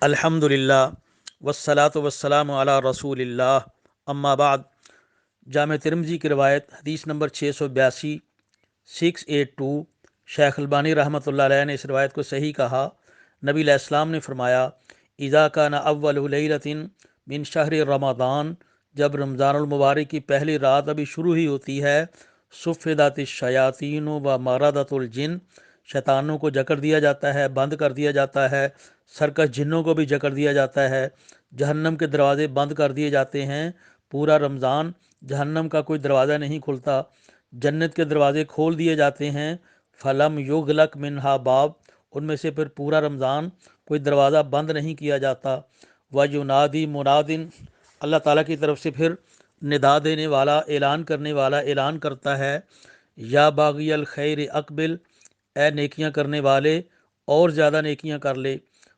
الحمدللہ والصلاة والسلام علی رسول اللہ، اما بعد۔ جامع ترمذی کی روایت حدیث نمبر 682 682۔ شیخ البانی رحمۃ اللہ علیہ نے اس روایت کو صحیح کہا۔ نبی علیہ السلام نے فرمایا، اذا کان اول لیلۃ من شہر رمضان، جب رمضان المبارک کی پہلی رات ابھی شروع ہی ہوتی ہے، صفدت الشیاطین و مردۃ الجن، شیطانوں کو جکڑ دیا جاتا ہے، بند کر دیا جاتا ہے، سرکش جنوں کو بھی جکڑ دیا جاتا ہے، جہنم کے دروازے بند کر دیے جاتے ہیں۔ پورا رمضان جہنم کا کوئی دروازہ نہیں کھلتا، جنت کے دروازے کھول دیے جاتے ہیں۔ فلم یغلق منہا باب، ان میں سے پھر پورا رمضان کوئی دروازہ بند نہیں کیا جاتا۔ وَيُنَادِي مُنَادٍ، اللہ تعالیٰ کی طرف سے پھر ندا دینے والا، اعلان کرنے والا اعلان کرتا ہے، یا باغی الخیر اقبل، اے نیکیاں کرنے والے اور زیادہ نیکیاں کر لے۔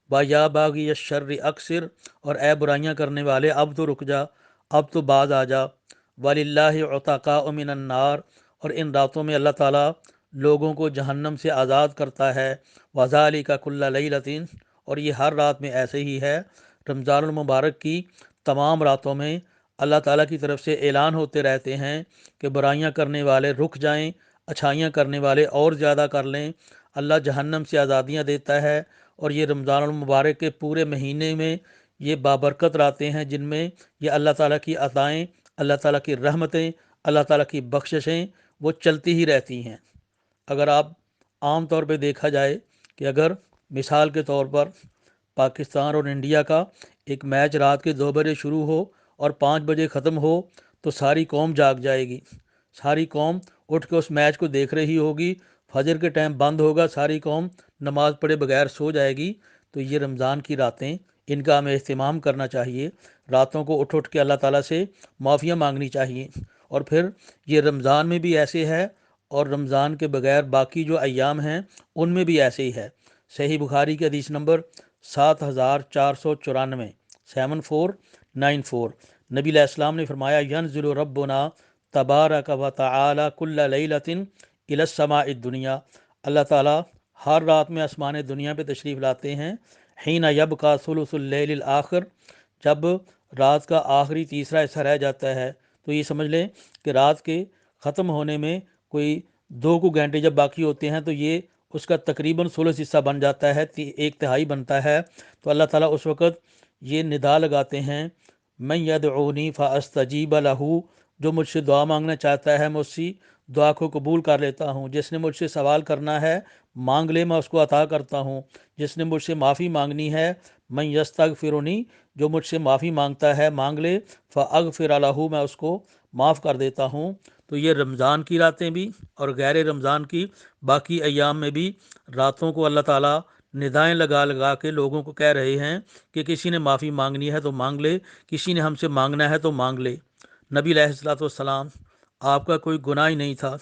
با یا باغی الشر اکثر، اور اے برائیاں کرنے والے اب تو رک جا، اب تو باز آ جا۔ وَلِلَّهِ عُتَقَاءُ مِنَ النَّارِ، اور ان راتوں میں اللہ تعالیٰ لوگوں کو جہنم سے آزاد کرتا ہے۔ وَذَلِكَ كُلَّ لَيْلَةٍ، اور یہ ہر رات میں ایسے ہی ہے۔ رمضان المبارک کی تمام راتوں میں اللہ تعالیٰ کی طرف سے اعلان ہوتے رہتے ہیں کہ برائیاں کرنے والے رک جائیں، اچھائیاں کرنے والے اور زیادہ کر لیں۔ اللہ جہنم سے آزادیاں دیتا ہے، اور یہ رمضان المبارک کے پورے مہینے میں یہ بابرکت راتیں ہیں جن میں یہ اللہ تعالیٰ کی عطائیں، اللہ تعالیٰ کی رحمتیں، اللہ تعالیٰ کی بخششیں وہ چلتی ہی رہتی ہیں۔ اگر آپ عام طور پہ دیکھا جائے کہ اگر مثال کے طور پر پاکستان اور انڈیا کا ایک میچ رات کے 2 بجے شروع ہو اور 5 بجے ختم ہو تو ساری قوم جاگ جائے گی، ساری قوم اٹھ کے اس میچ کو دیکھ رہی ہوگی، فجر کے ٹائم بند ہوگا، ساری قوم نماز پڑھے بغیر سو جائے گی۔ تو یہ رمضان کی راتیں، ان کا ہمیں اہتمام کرنا چاہیے، راتوں کو اٹھ کے اللہ تعالیٰ سے معافیاں مانگنی چاہیے۔ اور پھر یہ رمضان میں بھی ایسے ہے، اور رمضان کے بغیر باقی جو ایام ہیں ان میں بھی ایسے ہی ہے۔ صحیح بخاری کی حدیث نمبر 7494، 7494، نبی علیہ السلام نے فرمایا، ینزل ربنا تبارک و تعالی کل لیلۃ الی السماء الدنیا، اللہ تعالیٰ ہر رات میں آسمان دنیا پہ تشریف لاتے ہیں۔ حین یبقی ثلث اللیل الآخر، جب رات کا آخری تیسرا حصہ رہ جاتا ہے، تو یہ سمجھ لیں کہ رات کے ختم ہونے میں کوئی 2 گھنٹے جب باقی ہوتے ہیں تو یہ اس کا تقریباً ثلث حصہ بن جاتا ہے، 1/3 بنتا ہے۔ تو اللہ تعالیٰ اس وقت یہ ندا لگاتے ہیں، من یدعونی فاستجیب لہ، جو مجھ سے دعا مانگنا چاہتا ہے میں اس کی دعا کو قبول کر لیتا ہوں۔ جس نے مجھ سے سوال کرنا ہے مانگ لے، میں اس کو عطا کرتا ہوں۔ جس نے مجھ سے معافی مانگنی ہے، من یستغفرنی، جو مجھ سے معافی مانگتا ہے مانگ لے، فاغفر لہ، میں اس کو معاف کر دیتا ہوں۔ تو یہ رمضان کی راتیں بھی اور غیر رمضان کی باقی ایام میں بھی راتوں کو اللہ تعالیٰ ندائیں لگا لگا کے لوگوں کو کہہ رہے ہیں کہ کسی نے معافی مانگنی ہے تو مانگ لے، کسی نے ہم سے مانگنا ہے تو مانگ لے۔ نبی علیہ الصلوۃ والسلام، آپ کا کوئی گناہ ہی نہیں تھا،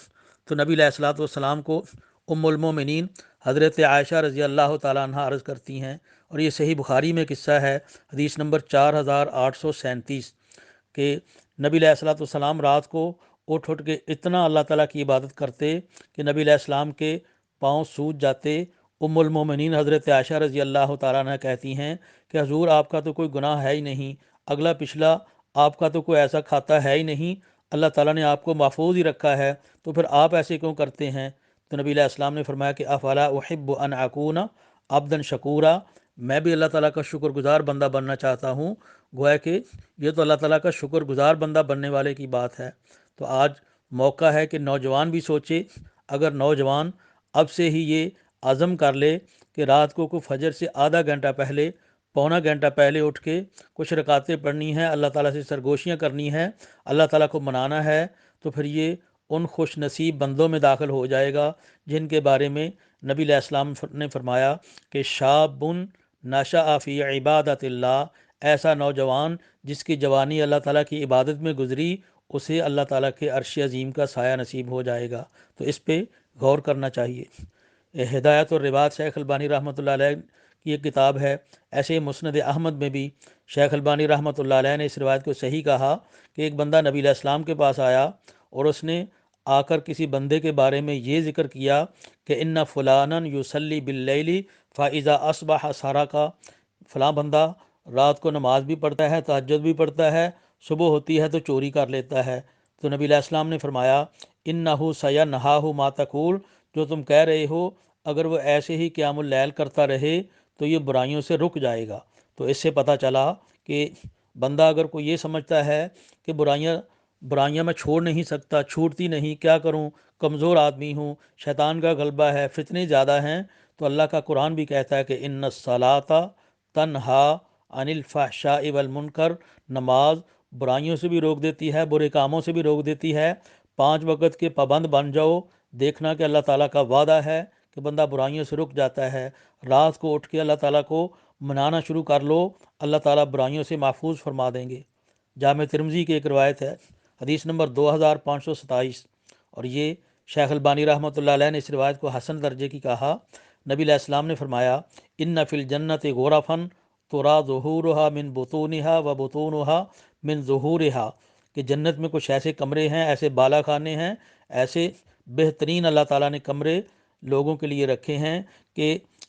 تو نبی علیہ الصلوۃ والسلام کو ام المومنین حضرت عائشہ رضی اللہ تعالیٰ عنہ عرض کرتی ہیں، اور یہ صحیح بخاری میں قصہ ہے، حدیث نمبر 4837، کہ نبی علیہ الصلوۃ والسلام رات کو اٹھ کے اتنا اللہ تعالیٰ کی عبادت کرتے کہ نبی علیہ السلام کے پاؤں سوج جاتے۔ ام المومنین حضرت عائشہ رضی اللہ تعالیٰ عنہ کہتی ہیں کہ حضور آپ کا تو کوئی گناہ ہے ہی نہیں، اگلا پچھلا آپ کا تو کوئی ایسا کھاتا ہے ہی نہیں، اللہ تعالیٰ نے آپ کو محفوظ ہی رکھا ہے، تو پھر آپ ایسے کیوں کرتے ہیں؟ تو نبی علیہ السلام نے فرمایا کہ افلا احب ان اکون عبدا شکورا، میں بھی اللہ تعالیٰ کا شکر گزار بندہ بننا چاہتا ہوں۔ گویا کہ یہ تو اللہ تعالیٰ کا شکر گزار بندہ بننے والے کی بات ہے۔ تو آج موقع ہے کہ نوجوان بھی سوچے، اگر نوجوان اب سے ہی یہ عزم کر لے کہ رات کو فجر سے آدھا گھنٹہ پہلے، پونا گھنٹہ پہلے اٹھ کے کچھ رکعتیں پڑھنی ہیں، اللہ تعالیٰ سے سرگوشیاں کرنی ہے، اللہ تعالیٰ کو منانا ہے، تو پھر یہ ان خوش نصیب بندوں میں داخل ہو جائے گا جن کے بارے میں نبی علیہ السلام نے فرمایا کہ شاب نشأ فی عبادت اللہ، ایسا نوجوان جس کی جوانی اللہ تعالیٰ کی عبادت میں گزری، اسے اللہ تعالیٰ کے عرش عظیم کا سایہ نصیب ہو جائے گا۔ تو اس پہ غور کرنا چاہیے۔ ہدایت اور روایت شیخ البانی رحمۃ اللہ علیہ کی ایک کتاب ہے۔ ایسے مسند احمد میں بھی شیخ البانی رحمۃ اللہ علیہ نے اس روایت کو صحیح کہا کہ ایک بندہ نبی علیہ السلام کے پاس آیا اور اس نے آ کر کسی بندے کے بارے میں یہ ذکر کیا کہ ان فلانا یصلی باللیل فاذا اصبح سرقا، فلاں بندہ رات کو نماز بھی پڑھتا ہے، تہجد بھی پڑھتا ہے، صبح ہوتی ہے تو چوری کر لیتا ہے۔ تو نبی علیہ السلام نے فرمایا انہو سینہاہ ما تقول، جو تم کہہ رہے ہو اگر وہ ایسے ہی قیام اللیل کرتا رہے تو یہ برائیوں سے رک جائے گا۔ تو اس سے پتہ چلا کہ بندہ اگر کوئی یہ سمجھتا ہے کہ برائیاں میں چھوڑ نہیں سکتا، چھوٹتی نہیں، کیا کروں، کمزور آدمی ہوں، شیطان کا غلبہ ہے، فتنے زیادہ ہیں، تو اللہ کا قرآن بھی کہتا ہے کہ ان الصلاۃ تنہا عن الفحشاء والمنکر، نماز برائیوں سے بھی روک دیتی ہے، برے کاموں سے بھی روک دیتی ہے۔ 5 وقت کے پابند بن جاؤ، دیکھنا کہ اللہ تعالیٰ کا وعدہ ہے کہ بندہ برائیوں سے رک جاتا ہے۔ رات کو اٹھ کے اللہ تعالیٰ کو منانا شروع کر لو، اللہ تعالیٰ برائیوں سے محفوظ فرما دیں گے۔ جامع ترمذی کی ایک روایت ہے، حدیث نمبر 2527، اور یہ شیخ البانی رحمۃ اللہ علیہ نے اس روایت کو حسن درجے کی کہا۔ نبی علیہ السلام نے فرمایا ان فی الجنت غرفا ترا ظہورها من بطونها و بطونها من ظہورها، کہ جنت میں کچھ ایسے کمرے ہیں، ایسے بالا خانے ہیں، ایسے بہترین اللہ تعالیٰ نے کمرے لوگوں کے لیے رکھے ہیں کہ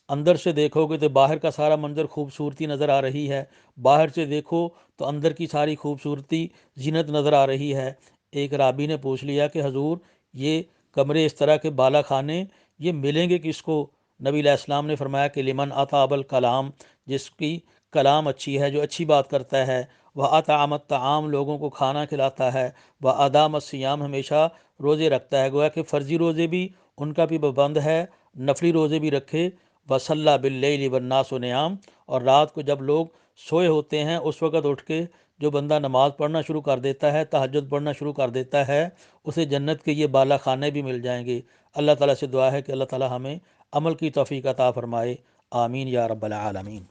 اندر سے دیکھو گے تو باہر کا سارا منظر خوبصورتی نظر آ رہی ہے، باہر سے دیکھو تو اندر کی ساری خوبصورتی زینت نظر آ رہی ہے۔ ایک رابی نے پوچھ لیا کہ حضور یہ کمرے، اس طرح کے بالا خانے، یہ ملیں گے کس کو؟ نبی علیہ السلام نے فرمایا کہ لمن اطاب الکلام، جس کی کلام اچھی ہے، جو اچھی بات کرتا ہے، وہ اطعم الطعام، لوگوں کو کھانا کھلاتا ہے، وہ ادام الصیام، ہمیشہ روزے رکھتا ہے، گویا کہ فرضی روزے بھی ان کا بھی پابند ہے، نفلی روزے بھی رکھے، وصلی باللیل والناس نیام، اور رات کو جب لوگ سوئے ہوتے ہیں اس وقت اٹھ کے جو بندہ نماز پڑھنا شروع کر دیتا ہے، تہجد پڑھنا شروع کر دیتا ہے، اسے جنت کے یہ بالا خانے بھی مل جائیں گے۔ اللہ تعالیٰ سے دعا ہے کہ اللہ تعالیٰ ہمیں عمل کی توفیق عطا فرمائے، آمین یا رب العالمین۔